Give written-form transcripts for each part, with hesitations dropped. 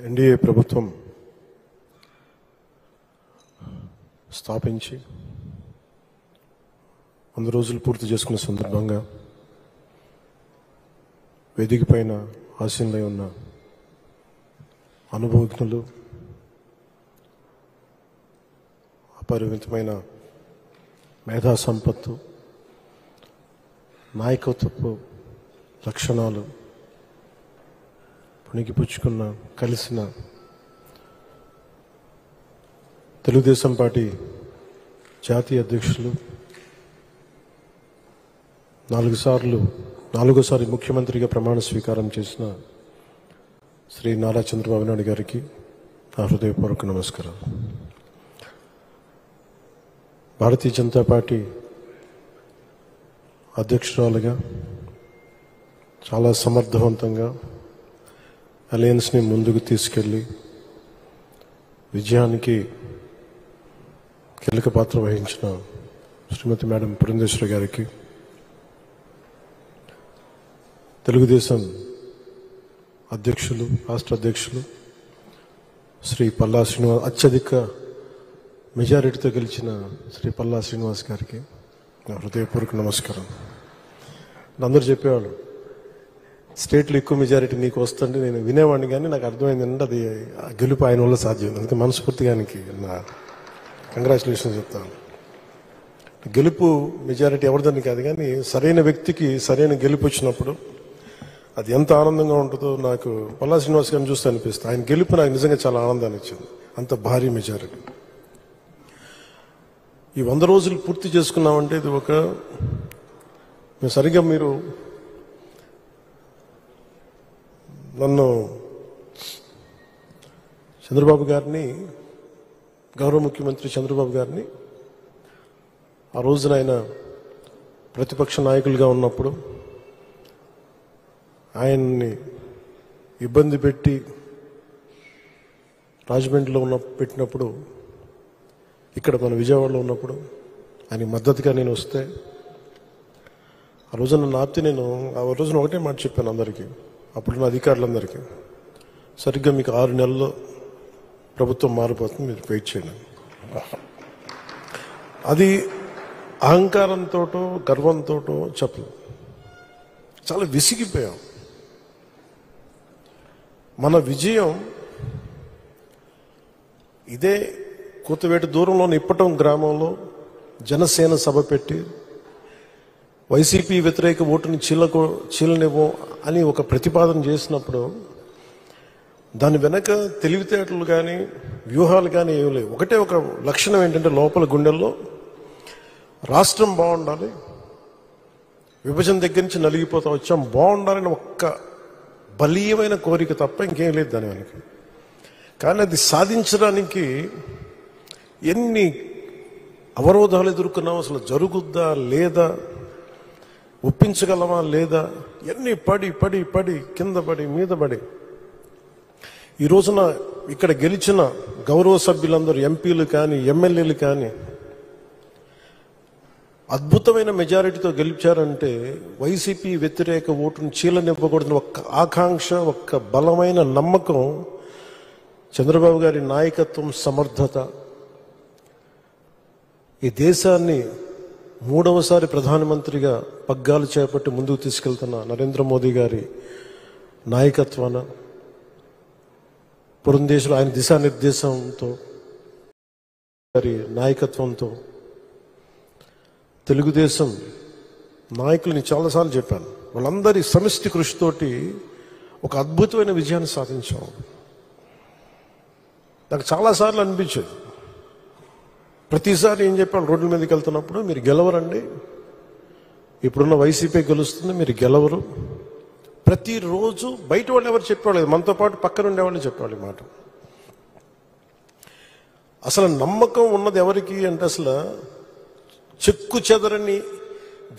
NDA ప్రభుత్వం స్థాపించి 100 రోజులు పూర్తి చేసుకున్న సందర్భంగా వేదిక పైన ఆసీనులై ఉన్న అనుభవజ్ఞులు, అపరిమితమైన మేధా సంపత్తు, నాయకత్వపు లక్షణాలు పుణికిపుచ్చుకున్న కలిసిన తెలుగుదేశం పార్టీ జాతీయ అధ్యక్షులు, 4సారి ముఖ్యమంత్రిగా ప్రమాణ స్వీకారం చేసిన శ్రీ నారా చంద్రబాబు నాయుడు గారికి నా హృదయపూర్వక నమస్కారం. భారతీయ జనతా పార్టీ అధ్యక్షురాలుగా చాలా సమర్థవంతంగా అలయన్స్ని ముందుకు తీసుకెళ్ళి విజయానికి కీలక పాత్ర వహించిన శ్రీమతి మేడం పురంధేశ్వరి గారికి, తెలుగుదేశం అధ్యక్షులు, రాష్ట్ర అధ్యక్షులు శ్రీ పల్లా శ్రీనివాస్, అత్యధిక మెజారిటీతో గెలిచిన శ్రీ పల్లా శ్రీనివాస్ గారికి నా హృదయపూర్వక నమస్కారం. అందరూ చెప్పేవాళ్ళు స్టేట్లో ఎక్కువ మెజారిటీ నీకు వస్తుంటే నేను వినేవాడిని, కానీ నాకు అర్థమైంది అంటే అది గెలుపు ఆయన వల్ల సాధ్యం. అందుకే మనస్ఫూర్తిగా ఆయనకి నా కంగ్రాచులేషన్స్ చెప్తాను. గెలుపు మెజారిటీ ఎవరిదని కాదు, కానీ సరైన వ్యక్తికి సరైన గెలుపు వచ్చినప్పుడు అది ఎంత ఆనందంగా ఉంటుందో నాకు పల్లా శ్రీనివాస్ గారిని చూస్తే అనిపిస్తుంది. ఆయన గెలుపు నాకు నిజంగా చాలా ఆనందాన్ని ఇచ్చింది, అంత భారీ మెజారిటీ. ఈ 100 రోజులు పూర్తి చేసుకున్నామంటే ఇది ఒక సరిగ్గా మీరు నన్ను చంద్రబాబు గారిని, గౌరవ ముఖ్యమంత్రి చంద్రబాబు గారిని ఆ రోజున ఆయన ప్రతిపక్ష నాయకులుగా ఉన్నప్పుడు ఆయన్ని ఇబ్బంది పెట్టి రాజమండ్రిలో పెట్టినప్పుడు, ఇక్కడ మన విజయవాడలో ఉన్నప్పుడు ఆయనకి మద్దతుగా నేను వస్తే ఆ రోజున నన్ను ఆపితే నేను ఆ రోజున ఒకటే మాట చెప్పాను అందరికీ, అప్పుడున్న అధికారులందరికీ, సరిగ్గా మీకు 6 నెలల్లో ప్రభుత్వం మారిపోతుంది, మీరు వెయిట్ చేయండి. అది అహంకారంతో గర్వంతో చెప్పలేదు, చాలా విసిగిపోయాం. మన విజయం ఇదే కూతవేట దూరంలోని ఇప్పటం గ్రామంలో జనసేన సభ పెట్టి వైసీపీ వ్యతిరేక ఓటుని చీలనివ్వం అని ఒక ప్రతిపాదన చేసినప్పుడు దాని వెనక తెలివితేటలు కానీ వ్యూహాలు కానీ ఏమి లేవు. ఒకటే ఒక లక్షణం ఏంటంటే లోపల గుండెల్లో రాష్ట్రం బాగుండాలి, విభజన దగ్గర నుంచి నలిగిపోతా వచ్చాం, బాగుండాలని ఒక్క బలీయమైన కోరిక తప్ప ఇంకేం లేదు దాని వెనక. కానీ అది సాధించడానికి ఎన్ని అవరోధాలు ఎదుర్కొన్నాం, అసలు జరుగుద్దా లేదా, ఒప్పించగలమా లేదా, ఎన్ని పడి పడి పడి కింద పడి మీద పడి ఈ రోజున ఇక్కడ గెలిచిన గౌరవ సభ్యులందరూ, ఎంపీలు కానీ ఎమ్మెల్యేలు కానీ అద్భుతమైన మెజారిటీతో గెలిచారంటే వైసీపీ వ్యతిరేక ఓటును చీలనివ్వకూడదని ఒక్క ఆకాంక్ష, ఒక్క బలమైన నమ్మకం, చంద్రబాబు గారి నాయకత్వం, సమర్థత, ఈ దేశాన్ని 3వసారి ప్రధానమంత్రిగా పగ్గాలు చేపట్టి ముందుకు తీసుకెళ్తున్న నరేంద్ర మోదీ గారి నాయకత్వాన, పురంధేశ్వరి ఆయన దిశానిర్దేశంతో, గారి నాయకత్వంతో తెలుగుదేశం నాయకులని చాలాసార్లు చెప్పాను, వాళ్ళందరి సమిష్టి కృషితోటి ఒక అద్భుతమైన విజయాన్ని సాధించాం. నాకు చాలాసార్లు అనిపించేది, ప్రతిసారి ఏం చెప్పాను, రోడ్ల మీదకి వెళ్తున్నప్పుడు మీరు గెలవరండి, ఇప్పుడున్న వైసీపీ గెలుస్తుంది, మీరు గెలవరు. ప్రతిరోజు బయట వాళ్ళు ఎవరు చెప్పేవాళ్ళు, మనతో పాటు పక్కన ఉండేవాళ్ళు చెప్పేవాళ్ళు మాట. అసలు నమ్మకం ఉన్నది ఎవరికి అంటే, అసలు చెక్కు చెదరని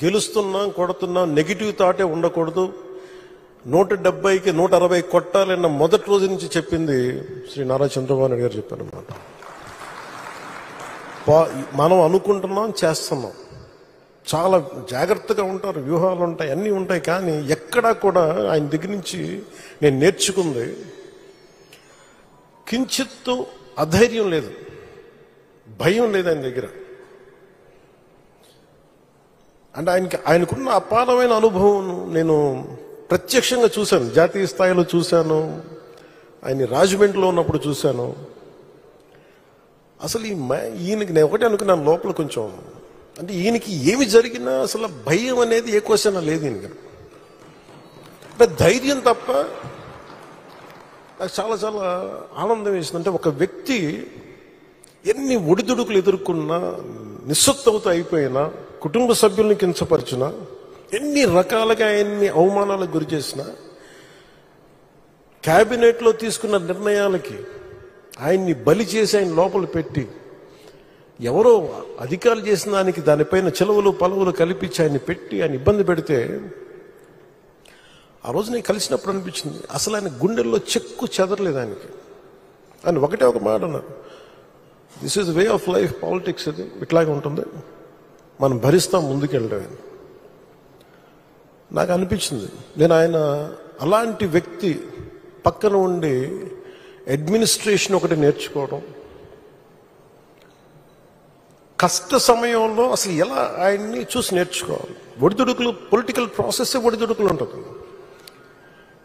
గెలుస్తున్నాం, కొడుతున్నాం, నెగిటివ్ థాటే ఉండకూడదు, 170కి 160 కొట్టాలన్న మొదటి రోజు నుంచి చెప్పింది శ్రీ నారా చంద్రబాబు నాయుడు గారు చెప్పారన్నమాట. మనం అనుకుంటున్నాం, చేస్తున్నాం, చాలా జాగ్రత్తగా ఉంటారు, వ్యూహాలు ఉంటాయి, అన్నీ ఉంటాయి. కానీ ఎక్కడా కూడా ఆయన దగ్గర నుంచి నేను నేర్చుకుంది కించిత్తు అధైర్యం లేదు, భయం లేదు ఆయన దగ్గర. అంటే ఆయనకున్న అపారమైన అనుభవం నేను ప్రత్యక్షంగా చూశాను. జాతీయ స్థాయిలో చూశాను, ఆయన రాజమండ్రిలో ఉన్నప్పుడు చూశాను. అసలు ఈయనకి నేను ఒకటే అనుకున్నాను లోపల కొంచెం, అంటే ఈయనకి ఏమి జరిగినా అసలు భయం అనేది ఏ క్వశ్చన్ లేదు ఈయనకి. అంటే ధైర్యం తప్ప. నాకు చాలా చాలా ఆనందం వేసింది. అంటే ఒక వ్యక్తి ఎన్ని ఒడిదుడుకులు ఎదుర్కొన్నా, నిస్సత్తువతో అయిపోయినా, కుటుంబ సభ్యుల్ని కించపరిచినా, ఎన్ని రకాలుగా ఆయన్ని అవమానాలకు గురి చేసినా, క్యాబినెట్లో తీసుకున్న నిర్ణయాలకి ఆయన్ని బలి చేసి ఆయన లోపల పెట్టి, ఎవరో అధికారులు చేసిన దానిపైన చిలవలు పలువులు కల్పించి ఆయన్ని పెట్టి ఆయన ఇబ్బంది పెడితే, ఆ రోజు నేను కలిసినప్పుడు అనిపించింది అసలు ఆయన గుండెల్లో చెక్కు చెదరలేదు ఆయనకి. ఆయన ఒకటే ఒక మాట అన్నారు, this is way of life, politics ఇది ఇట్లాగే ఉంటుంది, మనం భరిస్తాం ముందుకెళ్ళడం. నాకు అనిపించింది నేను ఆయన అలాంటి వ్యక్తి పక్కన ఉండి అడ్మినిస్ట్రేషన్ ఒకటి నేర్చుకోవడం, కష్ట సమయంలో అసలు ఎలా ఆయన్ని చూసి నేర్చుకోవాలి. ఒడిదుడుకులు, పొలిటికల్ ప్రాసెస్ ఒడిదుడుకులు ఉంటుంది.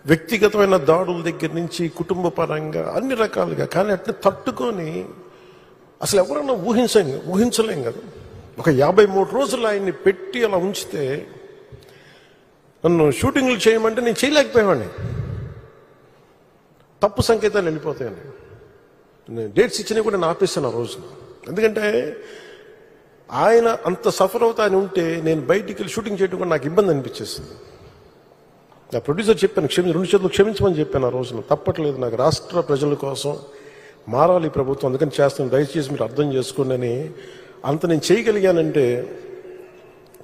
వ్యక్తిగతమైన దాడుల దగ్గర నుంచి కుటుంబ పరంగా అన్ని రకాలుగా. కానీ అట్లా తట్టుకొని అసలు ఎవరన్నా ఊహించలేం కదా. ఒక 53 రోజులు ఆయన్ని పెట్టి అలా ఉంచితే, నన్ను షూటింగ్లు చేయమంటే నేను చేయలేకపోయావాడిని. తప్పు సంకేతాలు వెళ్ళిపోతాయండి. నేను డేట్స్ ఇచ్చినా కూడా నేను ఆపేస్తాను ఆ రోజు. ఎందుకంటే ఆయన అంత సఫర్ అవుతా అని ఉంటే నేను బయటికి వెళ్ళి షూటింగ్ చేయడం కూడా నాకు ఇబ్బంది అనిపించేస్తుంది. నా ప్రొడ్యూసర్ చెప్పాను, 2 చేతులు క్షమించమని చెప్పాను ఆ రోజున. తప్పట్లేదు, నాకు రాష్ట్ర ప్రజల కోసం మారాలి ప్రభుత్వం, అందుకని చేస్తాను, దయచేసి మీరు అర్థం చేసుకోండి అని. అంత నేను చేయగలిగానంటే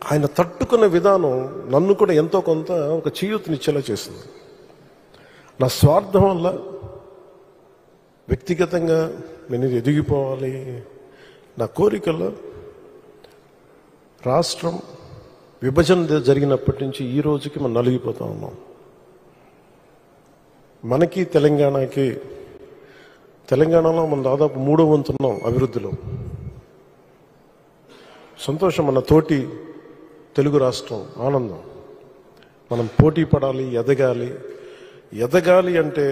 ఆయన తట్టుకున్న విధానం నన్ను కూడా ఎంతో కొంత ఒక చేయూతనిచ్చేలా చేసింది. నా స్వార్థం వల్ల వ్యక్తిగతంగా నేను ఎదిగిపోవాలి, నా కోరికల్లో రాష్ట్రం విభజన జరిగినప్పటి నుంచి ఈ రోజుకి మనం నలిగిపోతా ఉన్నాం. మనకి తెలంగాణలో మనం దాదాపు 3వ వంతున్నాం అభివృద్ధిలో. సంతోషం, మన తోటి తెలుగు రాష్ట్రం ఆనందం. మనం పోటీ పడాలి, ఎదగాలి అంటే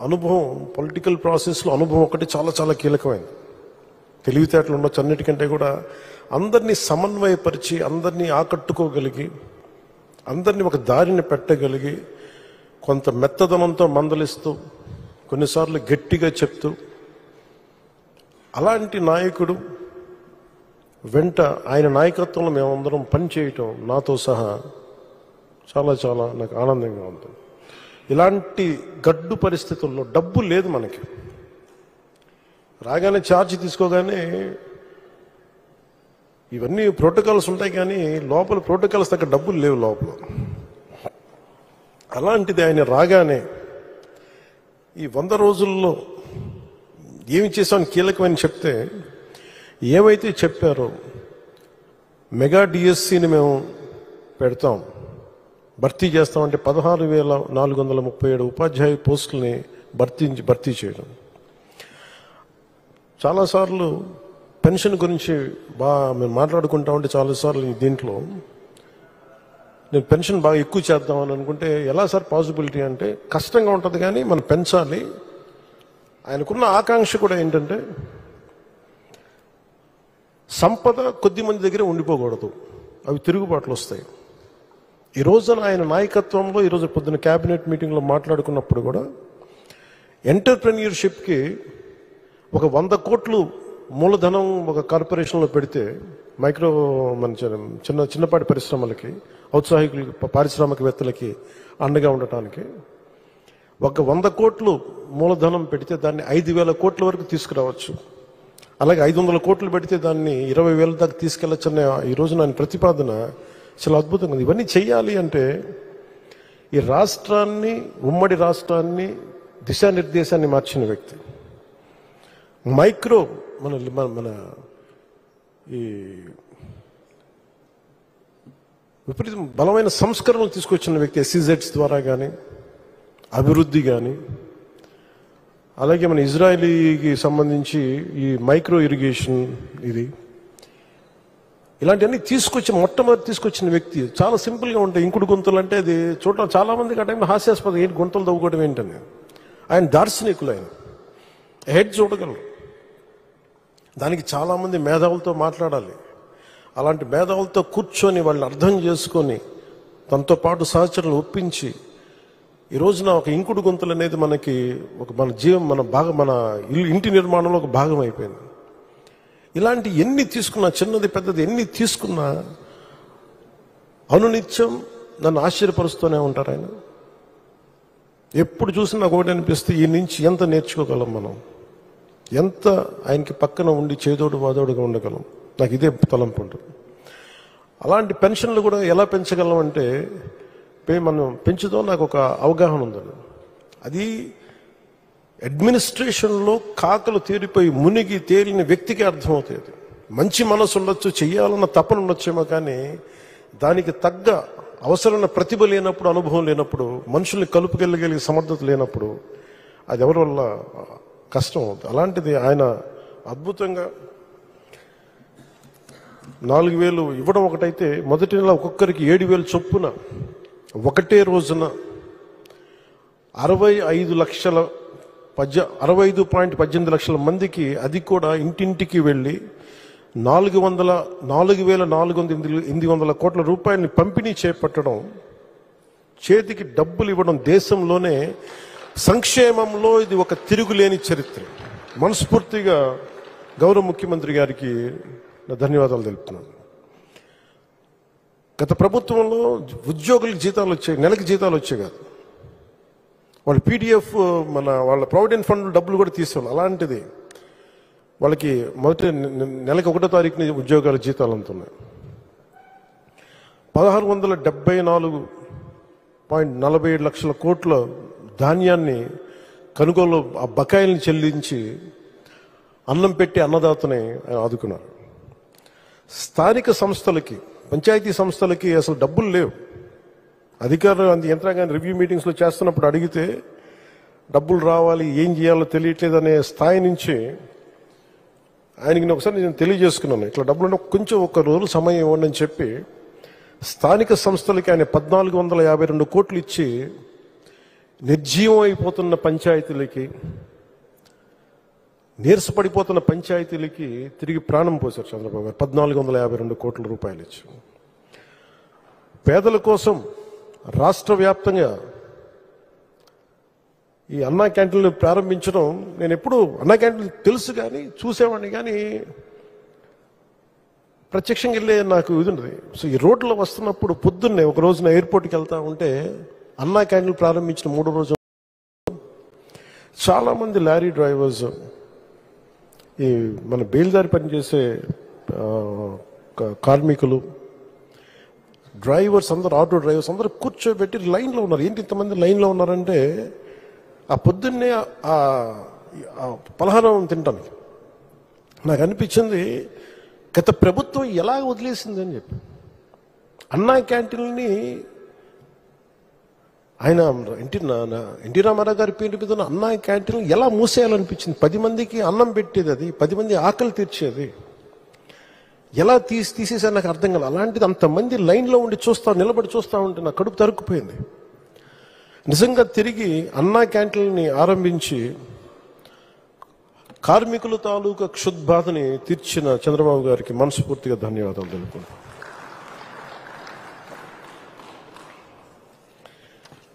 అనుభవం, పొలిటికల్ ప్రాసెస్లో అనుభవం ఒకటి చాలా చాలా కీలకమైనది. తెలివితేటలు ఉండొచ్చు, అన్నిటికంటే కూడా అందరినీ సమన్వయపరిచి, అందరినీ ఆకట్టుకోగలిగి, అందరినీ ఒక దారిని పెట్టగలిగి, కొంత మెత్తదనంతో మందలిస్తూ, కొన్నిసార్లు గట్టిగా చెప్తూ, అలాంటి నాయకుడు వెంట ఆయన నాయకత్వంలో మేమందరం పనిచేయటం నాతో సహా చాలా చాలా నాకు ఆనందంగా ఉంటుంది. ఇలాంటి గడ్డు పరిస్థితుల్లో డబ్బు లేదు మనకి. రాగానే ఛార్జ్ తీసుకోగానే ఇవన్నీ ప్రోటోకాల్స్ ఉంటాయి, కానీ లోపల ప్రోటోకాల్స్ తగ్గ డబ్బులు లేవు లోపల. అలాంటిది ఆయన రాగానే ఈ 100 రోజుల్లో ఏమి చేసామని కీలకమని చెప్తే, ఏమైతే చెప్పారో మెగా డిఎస్సిని మేము పెడతాం, భర్తీ చేస్తామంటే 16,437 ఉపాధ్యాయ పోస్టుల్ని భర్తీ చేయడం. చాలాసార్లు పెన్షన్ గురించి మేము మాట్లాడుకుంటా ఉంటే చాలాసార్లు దీంట్లో నేను పెన్షన్ బాగా ఎక్కువ చేద్దామని అనుకుంటే, ఎలా సార్ పాసిబిలిటీ అంటే, కష్టంగా ఉంటుంది కానీ మనం పెంచాలి. ఆయనకున్న ఆకాంక్ష కూడా ఏంటంటే సంపద కొద్ది మంది దగ్గర ఉండిపోకూడదు, అవి తిరుగుబాట్లు వస్తాయి. ఈ రోజున ఆయన నాయకత్వంలో ఈరోజు పొద్దున్న క్యాబినెట్ మీటింగ్లో మాట్లాడుకున్నప్పుడు కూడా ఎంటర్ప్రెన్యూర్షిప్కి ఒక 100 కోట్లు మూలధనం ఒక కార్పొరేషన్లో పెడితే, మైక్రో మన చిన్నపాటి పరిశ్రమలకి, ఔత్సాహికులకి, పారిశ్రామికవేత్తలకి అండగా ఉండటానికి ఒక 100 కోట్లు మూలధనం పెడితే దాన్ని 5,000 కోట్ల వరకు తీసుకురావచ్చు. అలాగే 500 కోట్లు పెడితే దాన్ని 20,000 దాకా తీసుకెళ్లొచ్చన్న ఈ రోజు నా ప్రతిపాదన చాలా అద్భుతంగా ఉంది. ఇవన్నీ చెయ్యాలి అంటే ఈ రాష్ట్రాన్ని, ఉమ్మడి రాష్ట్రాన్ని దిశానిర్దేశాన్ని మార్చిన వ్యక్తి, మైక్రో మన ఈ విపరీతం బలమైన సంస్కరణలు తీసుకొచ్చిన వ్యక్తి, SEZs ద్వారా కానీ, అభివృద్ధి కానీ, అలాగే మన ఇజ్రాయలీకి సంబంధించి ఈ మైక్రో ఇరిగేషన్ ఇలాంటివన్నీ మొట్టమొదటి తీసుకొచ్చిన వ్యక్తి. చాలా సింపుల్గా ఉంటాయి. ఇంకుడు గుంతలు అంటే అది చూడటం చాలా మందికి ఆ టైంలో హాస్యాస్పదం, ఏంటి గుంతలు తవ్వుకోవడం ఏంటని. ఆయన దార్శనికులు, ఆయన హెడ్ చూడగలరు. దానికి చాలామంది మేధావులతో మాట్లాడాలి. అలాంటి మేధావులతో కూర్చొని వాళ్ళని అర్థం చేసుకొని తనతో పాటు సహచరులు ఒప్పించి ఈ రోజున ఒక ఇంకుడు గుంతలు అనేది మనకి మన ఇంటి నిర్మాణంలో ఒక భాగం అయిపోయింది. ఇలాంటి ఎన్ని తీసుకున్నా, చిన్నది పెద్దది ఎన్ని తీసుకున్నా అనునిత్యం నన్ను ఆశ్చర్యపరుస్తూనే ఉంటారు ఆయన. ఎప్పుడు చూసినా నాకు ఒకటి అనిపిస్తే ఈ నుంచి ఎంత నేర్చుకోగలం మనం, ఎంత ఆయనకి పక్కన ఉండి చేదోడు వాదోడుగా ఉండగలం. నాకు ఇదే తలంపు ఉంటుంది. అలాంటి పెన్షన్లు కూడా ఎలా పెంచగలం అంటే మనం పెంచుదాం, నాకు ఒక అవగాహన ఉందండి. అది అడ్మినిస్ట్రేషన్లో కాకలు తీరిపోయి మునిగి తేలిన వ్యక్తికి అర్థమవుతుంది. మంచి మనసు ఉండొచ్చు, చెయ్యాలన్న తపన ఉండొచ్చేమో, కానీ దానికి తగ్గ అవసరమైన ప్రతిభ లేనప్పుడు, అనుభవం లేనప్పుడు, మనుషుల్ని కలుపుకెళ్ళగలిగే సమర్థత లేనప్పుడు అది ఎవరి వల్ల కష్టం అవుతుంది. అలాంటిది ఆయన అద్భుతంగా 4,000 ఇవ్వడం ఒకటైతే, మొదటి నెల ఒక్కొక్కరికి 7,000 చొప్పున ఒకటే రోజున 65.18 లక్షల మందికి, అది కూడా ఇంటింటికి వెళ్ళి 4,400 కోట్ల రూపాయలని పంపిణీ చేపట్టడం, చేతికి డబ్బులు ఇవ్వడం, దేశంలోనే సంక్షేమంలో ఇది ఒక తిరుగులేని చరిత్ర. మనస్ఫూర్తిగా గౌరవ ముఖ్యమంత్రి గారికి నా ధన్యవాదాలు తెలుపుతున్నాను. గత ప్రభుత్వంలో ఉద్యోగులకు జీతాలు వచ్చాయి, నెలకి జీతాలు వచ్చాయి కాదు, వాళ్ళు పీడిఎఫ్ వాళ్ళ ప్రావిడెంట్ ఫండ్ డబ్బులు కూడా తీసేవాళ్ళు. అలాంటిది వాళ్ళకి మొదటి నెలకి 1వ తారీఖున ఉద్యోగాల జీతాలు అందుతున్నాయి. 1674.47 లక్షల కోట్ల ధాన్యాన్ని కొనుగోలు, ఆ బకాయిల్ని చెల్లించి అన్నం పెట్టి అన్నదాతని ఆయన ఆదుకున్నారు. స్థానిక సంస్థలకి, పంచాయతీ సంస్థలకి అసలు డబ్బులు లేవు. అధికారులు యంత్రాంగాన్ని రివ్యూ మీటింగ్స్లో చేస్తున్నప్పుడు అడిగితే డబ్బులు రావాలి, ఏం చేయాలో తెలియట్లేదు అనే స్థాయి నుంచి ఆయనకి ఒకసారి నేను తెలియజేసుకున్నాను, ఇట్లా డబ్బులు కొంచెం ఒక రోజు సమయం ఇవ్వండి అని చెప్పి స్థానిక సంస్థలకి ఆయన 1452 కోట్లు ఇచ్చి నిర్జీవం అయిపోతున్న పంచాయతీలకి, నీరసపడిపోతున్న పంచాయతీలకి తిరిగి ప్రాణం పోశారు చంద్రబాబు గారు. 1452 కోట్ల రూపాయలు ఇచ్చి పేదల కోసం రాష్ట్ర వ్యాప్తంగా ఈ అన్నా క్యాంటీన్లు ప్రారంభించడం, నేను ఎప్పుడు అన్నా క్యాంటీన్లు తెలుసు కానీ చూసేవాడిని, కానీ ప్రత్యక్షంగా వెళ్ళే నాకు ఇది ఉండదు. సో ఈ రోడ్లో వస్తున్నప్పుడు పొద్దున్నే ఒక రోజున ఎయిర్పోర్ట్కి వెళ్తా ఉంటే అన్నా క్యాంటీన్లు ప్రారంభించిన 3వ రోజు చాలామంది లారీ డ్రైవర్స్, ఈ మన బేల్దారి పనిచేసే కార్మికులు, డ్రైవర్స్ అందరూ, ఆటో డ్రైవర్స్ అందరూ కూర్చోబెట్టి లైన్లో ఉన్నారు. ఏంటి ఇంతమంది లైన్లో ఉన్నారంటే ఆ పొద్దున్నే ఆ పలహారం తింటాను. నాకు అనిపించింది గత ప్రభుత్వం ఎలా వదిలేసింది అని చెప్పి. అన్నా క్యాంటీన్ని ఆయన ఎన్టీ రామారావు గారి పేరు మీద అన్నా క్యాంటీన్ ఎలా మూసేయాలనిపించింది. 10 మందికి అన్నం పెట్టేది, అది 10 మంది ఆకలి తీర్చేది, ఎలా తీసేసా నాకు అర్థం కాదు. అలాంటిది అంతమంది లైన్లో ఉండి నిలబడి చూస్తూ ఉంటే నా కడుపు తరుక్కుపోయింది. నిజంగా తిరిగి అన్నా క్యాంటీన్ని ఆరంభించి కార్మికుల తాలూకా క్షుద్బాధని తీర్చిన చంద్రబాబు గారికి మనస్ఫూర్తిగా ధన్యవాదాలు తెలుపుకుంటాను.